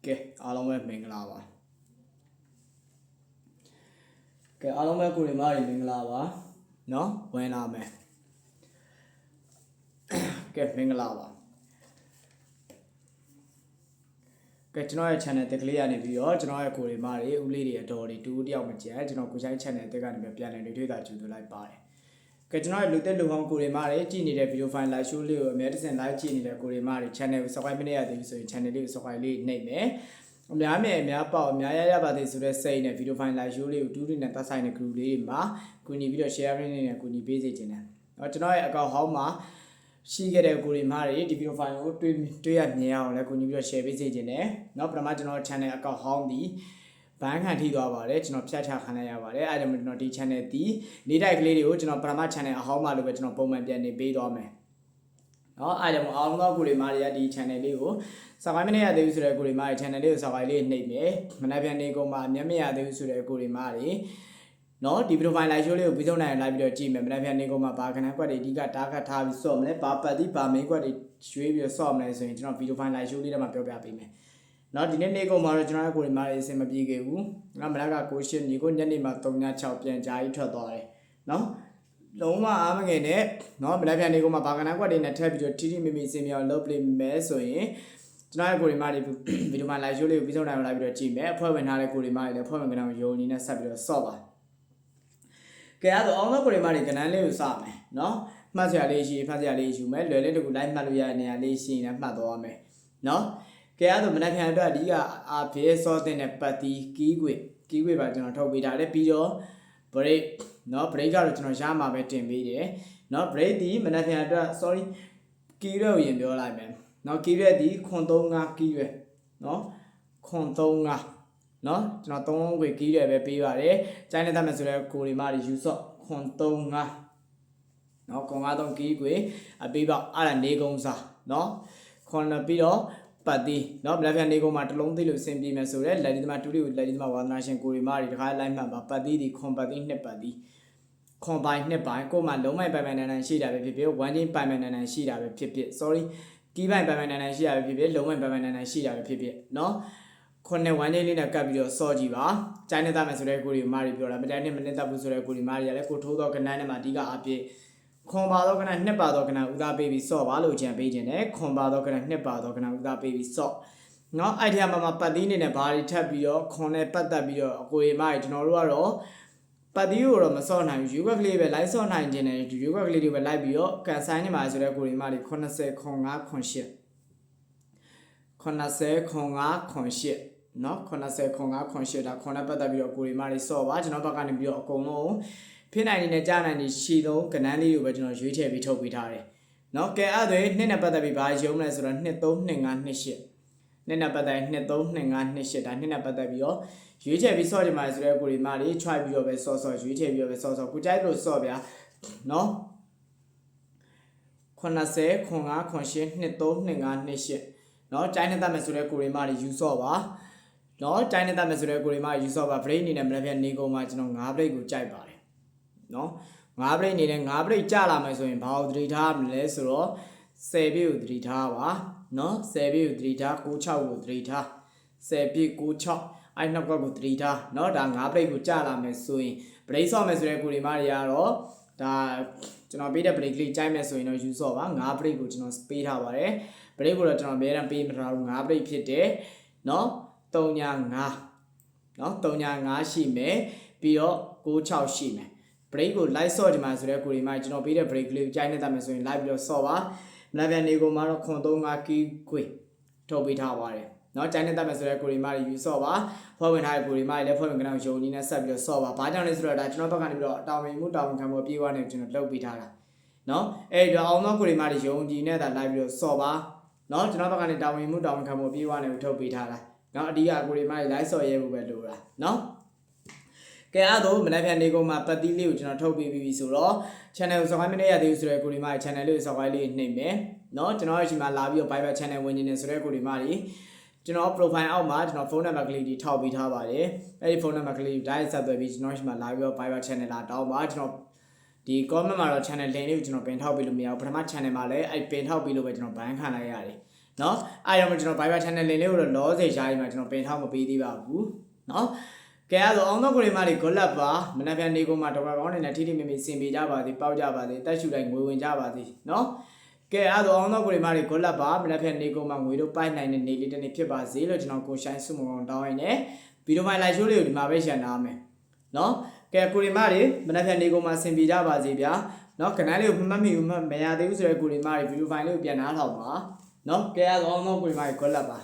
ကဲအားလုံးပဲမင်္ဂလာပါကဲအားလုံးပဲကိုရီမားတွေမင်္ဂလာပါเนาะဝင်လာမယ်ကဲမင်္ဂလာပါကဲကျွန်တော်ရဲ့ channel တက်ကလေးရနေပြီးတော့ကျွန်တော်ရဲ့ကိုရီမားတွေဦးလေးတွေအတော်တွေတူတယောက်မကျန်ကျွန်တော်ကိုချိုင်း channel တက်ကနေပြန်လည်တွေ့တာကြိုဆိုလိုက်ပါတယ်ကဲကျွန်တော်ရဲ့လူသက်လူကောင်းကိုရီမားတွေကြည့်နေတဲ့ video file live show လေးကိုအများတစ်ဆင့် live ကြည့်နေတဲ့ကိုရီမားတွေ channel ကို subscribe မနေရသေးဘူးဆိုရင် channel လေးကို subscribe လေးနှိပ်မယ်အများမြင်အများပေါ့အများရပါသေးဆိုတဲ့စိတ်နဲ့ video file live show လေးကိုတူတူနဲ့သက်ဆိုင်တဲ့ group လေးတွေမှာကူညီပြီးတော့ share နဲ့ကူညီပေးစေချင်တယ်။ကျွန်တော်ရဲ့ account ဟောင်းမှာရှိခဲ့တဲ့ကိုရီမားတွေဒီ video file ကိုတွေ့ရမြင်အောင်လည်းကူညီပြီးတော့ share ပေးစေချင်တယ်။ပထမကျွန်တော် channel account ဟောင်းဒီဘန်းခံထိသွားပါတယ်ကျွန်တော်ဖြတ်ချခံရပါတယ်အဲဒါကြောင့်ကျွန်တော်ဒီ channel ဒီလေးတိုက်ကလေးတွေကိုကျွန်တော်ပထမ channel အဟောင်းမှာလို့ပဲကျွန်တော်ပုံမှန်ပြန်နေပေးသွားမယ်เนาะအဲဒါကြောင့်အားလုံးသောကိုရီမားတွေကဒီ channel လေးကို subscribe မနေရသေးဘူးဆိုတဲ့ကိုရီမားတွေ channel လေးကို subscribe လေးနှိပ်မယ်မနက်ဖြန်နေကုန်မှာမျက်မရသေးဘူးဆိုတဲ့ကိုရီမားတွေเนาะဒီ video file live show လေးကိုပြီးဆုံးနိုင်လိုက်ပြီးတော့ကြည့်မယ်မနက်ဖြန်နေကုန်မှာဘာခဏကွက်တွေအဓိကတားခတ်ထားပြီးစော့မလဲဘာပတ်ပြီးဘာ main ကွက်တွေရွေးပြီးတော့စော့မလဲဆိုရင်ကျွန်တော် video file live show လေးထဲမှာပြောပြပေးမယ်နော်ဒီနေ့ကုန်မှာတော့ကျွန်တော်ရဲ့ကိုရီမားလေးအဆင်မပြေခဲ့ဘူးငါမလကကိုရှင်းညီကိုညနေမှာ3-6ပြန်ကြားကြီးထွက်သွားတယ်နော်လုံးဝအားမငယ်နဲ့နော်မလပြန်နေကုန်မှာဘာကနန်းကွက်တွေနဲ့ထပ်ပြီးတော့တီတီမီမီစင်မြောင်လုပ်ပလေးမဲဆိုရင်ကျွန်တော်ရဲ့ကိုရီမားလေးဗီဒီယိုမှာ live show လေးကိုပြီးဆုံးနိုင်အောင်လိုက်ပြီးတော့ကြည့်မယ်အဖွဲ့ဝင်ထားတဲ့ကိုရီမားလေးလည်းအဖွဲ့ဝင်ကဏ္ဍကိုယုံကြည်နဲ့ဆက်ပြီးတော့ဆော့ပါကဲအဲ့တော့အောင်သောကိုရီမားလေးကဏ္ဍလေးကိုစမယ်နော်မှတ်စရာလေးရှိဖတ်စရာလေးယူမယ်လွယ်လေးတကူ live မှတ်လို့ရတဲ့နေရာလေးရှိရင်လည်းမှတ်သွားမယ်နော်ကဲအဲ့တော့မနက်ဖြန်အတွက်အဓိကအာဖေးစောတဲ့နဲ့ပတ်တီကီးခွေပါကျွန်တော်ထုတ်ပေးထားတယ်ပြီးတော့ break เนาะ break ကတော့ကျွန်တော်ရမှာပဲတင်ပေးတယ်เนาะ break ဒီမနက်ဖြန်အတွက် sorry ကီးရွက်ကိုရင်ပြောလိုက်မယ်เนาะကီးရွက်ဒီ935ကီးရွက်เนาะ935เนาะကျွန်တော်3လုံးခွေကီးရွက်ပဲပေးပါတယ်ကျိုင်းနေတတ်မယ်ဆိုတော့ကိုရီမားတွေယူဆော့935เนาะ953ကီးခွေအပေးပါအဲ့ဒါနေကုန်းစားเนาะ9ပြီးတော့ပတ်တီနော်ဘလက်ဖန်နေကုန်မှာတလုံးသိလို့အဆင်ပြေမယ်ဆိုတော့လက်ဒီသမားတူလေးကိုလက်ဒီသမားဝါသနာရှင်ကိုရီမားတွေတခါလိုက်မှတ်ပါပတ်တီဒီခွန်ပတ်တီနှစ်ပတ်တီခွန်ပိုင်းနှစ်ပိုင်းကိုမှလုံးမိုင်ပိုင်ပိုင်နန်နန်ရှိတာပဲဖြစ်ဖြစ်ဝမ်းချင်းပိုင်ပိုင်နန်နန်ရှိတာပဲဖြစ်ဖြစ် sorry ကီးပိုင်ပိုင်ပိုင်နန်နန်ရှိတာပဲဖြစ်ဖြစ်လုံးမိုင်ပိုင်ပိုင်နန်နန်ရှိတာပဲဖြစ်ဖြစ်နော်ခွန်နဲ့ဝမ်းချင်းလေးနဲ့ကပ်ပြီးတော့စော့ကြည့်ပါကျိုင်းနေသားမယ်ဆိုတဲ့ကိုရီမားတွေပြောတာမတိုင်းနဲ့မနစ်တပ်ဘူးဆိုတဲ့ကိုရီမားတွေကလည်းကိုထိုးတော့ကနန်းနဲ့မှာအဓိကအဖြစ်ခွန်ပါတော့ကနနှစ်ပါတော့ကနဦးသားပေးပြီးစော့ပါလို့ကြံပေးခြင်းနဲ့ခွန်ပါတော့ကနနှစ်ပါတော့ကနဦးသားပေးပြီးစော့နော်အဲ့ဒီမှာပတ်သီးနေနဲ့ဘာတွေထပ်ပြီးတော့ခွန်နဲ့ပတ်သက်ပြီးတော့အကိုရီမကြီးကျွန်တော်တို့ကတော့ပတ်သီးကိုတော့မစော့နိုင်ဘူးယူခွက်ကလေးပဲလိုက်စော့နိုင်ခြင်းနဲ့ယူခွက်ကလေးတွေပဲလိုက်ပြီးတော့ကန်ဆိုင်နေမှာဆိုတဲ့ကိုရီမကြီး80ခွန်5ခွန်8 80ခွန်5ခွန်8နော်80ခွန်5ခွန်8ဒါခွန်နဲ့ပတ်သက်ပြီးတော့ကိုရီမကြီးစော့ပါကျွန်တော်ဘက်ကနေပြီးတော့အကုန်လုံးဖြစ်နိုင်နေတဲ့ကြားနိုင်နေရှီသုံးကနန်းလေးကိုပဲကျွန်တော်ရွေးချယ်ပြီးထုတ်ပေးထားတယ်။နော်ကဲအဲ့ဒါနှစ်နဲ့ပတ်သက်ပြီးဘာရုံးမလဲဆိုတော့232528နှစ်နဲ့ပတ်သက်232528ဒါနှစ်နဲ့ပတ်သက်ပြီးတော့ရွေးချယ်ပြီးစော့ကြမှာဆိုတဲ့ကိုရီမာလေး try ပြီးတော့ပဲစော့ရွေးချယ်ပြီးတော့ပဲစော့ကိုကြိုက်လို့စော့ဗျာနော်80ခွန်5ခွန်8 232528နော်တိုင်းနဲ့တတ်မယ်ဆိုတဲ့ကိုရီမာလေးယူစော့ပါနော်တိုင်းနဲ့တတ်မယ်ဆိုတဲ့ကိုရီမာယူစော့ပါ break အနေနဲ့မလည်းပြန်နေကုန်မှာကျွန်တော်9 break ကိုကြိုက်ပါတယ်နော်9 break နေနဲ့9 break ကြာလာမယ်ဆိုရင်ဘာကိုသတိထားမလဲဆိုတော့10 break ကိုသတိထားပါနော်10 break ကိုသတိထား96ကိုသတိထား10 break 96အဲ့နောက်ကကိုသတိထားနော်ဒါ9 break ကိုကြာလာမယ်ဆိုရင် break ဆော့မယ်ဆိုတဲ့ကိုဒီမားတွေကတော့ဒါကျွန်တော်ပေးတဲ့ break လေးကြိုက်မယ်ဆိုရင်တော့ယူဆော့ပါ9 break ကိုကျွန်တော်ပေးထားပါတယ် break ကိုတော့ကျွန်တော်အများအားပေးမထားဘူး9 break ဖြစ်တယ်နော်3.5နော်3.5ရှိမယ်ပြီးတော့96ရှိမယ်break ကို live ဆော့ဒီမှာဆိုတဲ့ကိုဒီမှာကျွန်တော်ပေးတဲ့ break လေးကိုကြိုက်နေတတ်မယ်ဆိုရင် live ပြီးတော့ဆော့ပါမနက်ဖြန်နေကုန်မှာတော့935ကီးခွေထုတ်ပေးထားပါတယ်เนาะကြိုက်နေတတ်မယ်ဆိုတဲ့ကိုဒီမှာယူဆော့ပါဖွဲ့ဝင်ထားတဲ့ကိုဒီမှာလည်းဖွဲ့ဝင်ကဏ္ဍကိုယုံကြည်နဲ့ဆက်ပြီးတော့ဆော့ပါဘာကြောင့်လဲဆိုတော့ဒါကျွန်တော်ဘက်ကနေပြီးတော့တာဝန်မှုတာဝန်ခံမှုပြေးသွားနေကျွန်တော်လုပ်ပေးထားတာเนาะအဲ့ဒီတော့အောင်သောကိုဒီမှာယုံကြည်နဲ့ဒါ live ပြီးတော့ဆော့ပါเนาะကျွန်တော်ဘက်ကနေတာဝန်မှုတာဝန်ခံမှုပြေးသွားနေထုတ်ပေးထားတာเนาะအဓိကကိုဒီမှာ live ဆော့ရဲဖို့ပဲလိုတာเนาะကဲအဲ့တော့မနက်ဖြန်နေကုန်မှာပတ်တီးလေးကိုကျွန်တော်ထုတ်ပေးပြီးဆိုတော့ channel ကို subscribe မနေရသေးဘူးဆိုတော့ကိုဒီမှာ channel လေးကို subscribe လေးနှိပ်မယ်เนาะကျွန်တော်ရဲ့ဒီမှာလာပြီးတော့ Viber channel ဝင်နေတယ်ဆိုတော့ကိုဒီမှာကြီးကျွန်တော် profile အောက်မှာကျွန်တော်ဖုန်းနံပါတ်ကလေးတွေထောက်ပေးထားပါတယ်အဲ့ဒီဖုန်းနံပါတ်ကလေးကို direct ဆက်သွယ်ပြီးကျွန်တော်ဒီမှာလာပြီးတော့ Viber channel လာတောင်းပါကျွန်တော်ဒီ comment မှာတော့ channel link လေးကိုကျွန်တော်ပင်ထောက်ပေးလို့မရဘူးပထမ channel မှာလည်းအဲ့ပင်ထောက်ပေးလို့ပဲကျွန်တော်ဘန်ခံလိုက်ရတယ် နော်အားရမကျွန်တော် Viber channel လေးကိုတော့လောစေရှားနေမှာကျွန်တော်ပင်ထောက်မပေးသေးပါဘူးနော်ကဲအဲ့တော့အောင်တော့ကိုရီမာတွေဂွလက်ပါမနက်ဖြန်နေကုန်မှာတော့ကောင်းနေတဲ့ထိထိမိမိစင်ပေးကြပါသေးပေါက်ကြပါသေးတက်ရှူတိုင်းငွေဝင်ကြပါသေးနော်ကဲအဲ့တော့အောင်တော့ကိုရီမာတွေဂွလက်ပါမနက်ဖြန်နေကုန်မှာငွေတို့ပိုက်နိုင်တဲ့နေလေးတစ်နေ့ဖြစ်ပါစေလို့ကျွန်တော်ကိုရှိုင်းစုမုံတောင်းရင်းနဲ့ဗီဒီယိုမိုင်လိုက်ရှိုးလေးကိုဒီမှာပဲရှင်းနာမယ်နော်ကဲကိုရီမာတွေမနက်ဖြန်နေကုန်မှာစင်ပေးကြပါစေဗျာနော်ကနန်းလေးကိုမှတ်မိမရသေးဘူးဆိုရဲကိုရီမာတွေဗီဒီယိုဖိုင်လေးကိုပြန်နားထောင်ပါနော်ကဲအဲ့တော့အောင်တော့ကိုရီမာတွေဂွလက်ပါ